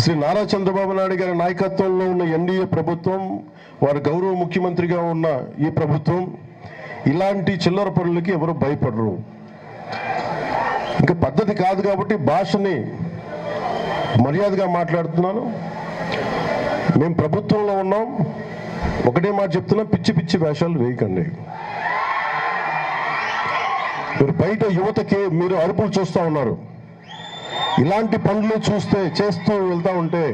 శ్రీ నారా చంద్రబాబు నాయుడు గారి నాయకత్వంలో ఉన్న ఎన్డీఏ ప్రభుత్వం, వారి గౌరవ ముఖ్యమంత్రిగా ఉన్న ఈ ప్రభుత్వం ఇలాంటి చిల్లర పనులకి ఎవరు భయపడరు. ఇంకా పద్ధతి కాదు కాబట్టి భాషని మర్యాదగా మాట్లాడుతున్నాను. మేము ప్రభుత్వంలో ఉన్నాం, ఒకటే మాట చెప్తున్నా, పిచ్చి పిచ్చి వేషాలు వేయకండి. మీరు బయట యువతకి మీరు అరుపులు చూస్తూ ఉన్నారు. ఇలాంటి పనులు చేస్తూ వెళ్తా ఉంటే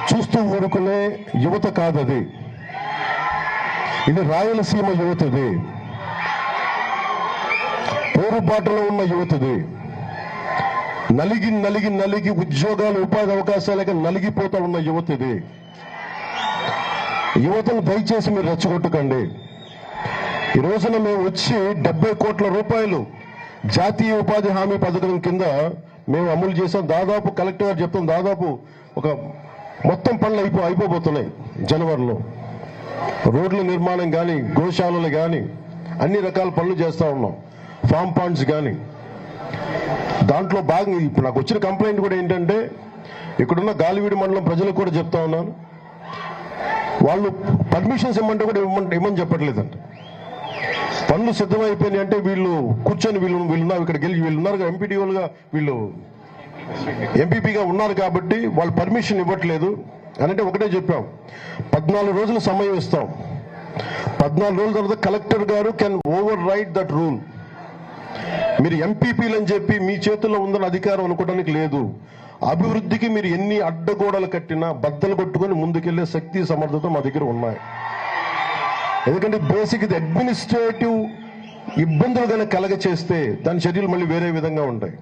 చూస్తూ ఊరుకునే యువత కాదది. ఇది రాయలసీమ యువతది, పోరుబాటులో ఉన్న యువతది, నలిగి నలిగి నలిగి ఉద్యోగాలు ఉపాధి అవకాశాలకి నలిగిపోతూ ఉన్న యువతది. యువతను దయచేసి మీరు రెచ్చగొట్టకండి. ఈ రోజున మేము వచ్చి 70 కోట్ల రూపాయలు జాతీయ ఉపాధి హామీ పథకం కింద మేము అమలు చేసాం. దాదాపు కలెక్టర్ గారు చెప్తాం, దాదాపు ఒక మొత్తం పనులు అయిపోబోతున్నాయి జనవరిలో. రోడ్ల నిర్మాణం కానీ, గోశాలలు కానీ అన్ని రకాల పనులు చేస్తూ ఉన్నాం. ఫామ్ పాండ్స్ కానీ. దాంట్లో భాగంగా ఇప్పుడు నాకు వచ్చిన కంప్లైంట్ కూడా ఏంటంటే, ఇక్కడున్న గాలివీడి మండలం ప్రజలకు కూడా చెప్తా ఉన్నాను, వాళ్ళు పర్మిషన్స్ ఇమ్మంటే కూడా ఇమ్మని చెప్పట్లేదంట. పనులు సిద్ధమైపోయినాయి అంటే వీళ్ళు కూర్చొని వీళ్ళున్నారు, ఇక్కడ గెలిచి వీళ్ళున్నారు ఎంపీడీఓలుగా, వీళ్ళు ఎంపీపీగా ఉన్నారు కాబట్టి వాళ్ళు పర్మిషన్ ఇవ్వట్లేదు అంటే ఒకటే చెప్పాం, 14 రోజుల సమయం ఇస్తాం. 14 రోజుల తర్వాత కలెక్టర్ గారు can over right that rule. మీరు ఎంపీపీలు అని చెప్పి మీ చేతుల్లో ఉందని అధికారం అనుకోవడానికి లేదు. అభివృద్ధికి మీరు ఎన్ని అడ్డగోడలు కట్టినా బద్దలు కొట్టుకొని ముందుకెళ్లే శక్తి సమర్థత మా దగ్గర ఉన్నాయి. ఎందుకంటే బేసిక్ ఇది అడ్మినిస్ట్రేటివ్ ఇబ్బందులు కనుక కలగ చేస్తే దాని చర్యలు మళ్ళీ వేరే విధంగా ఉంటాయి.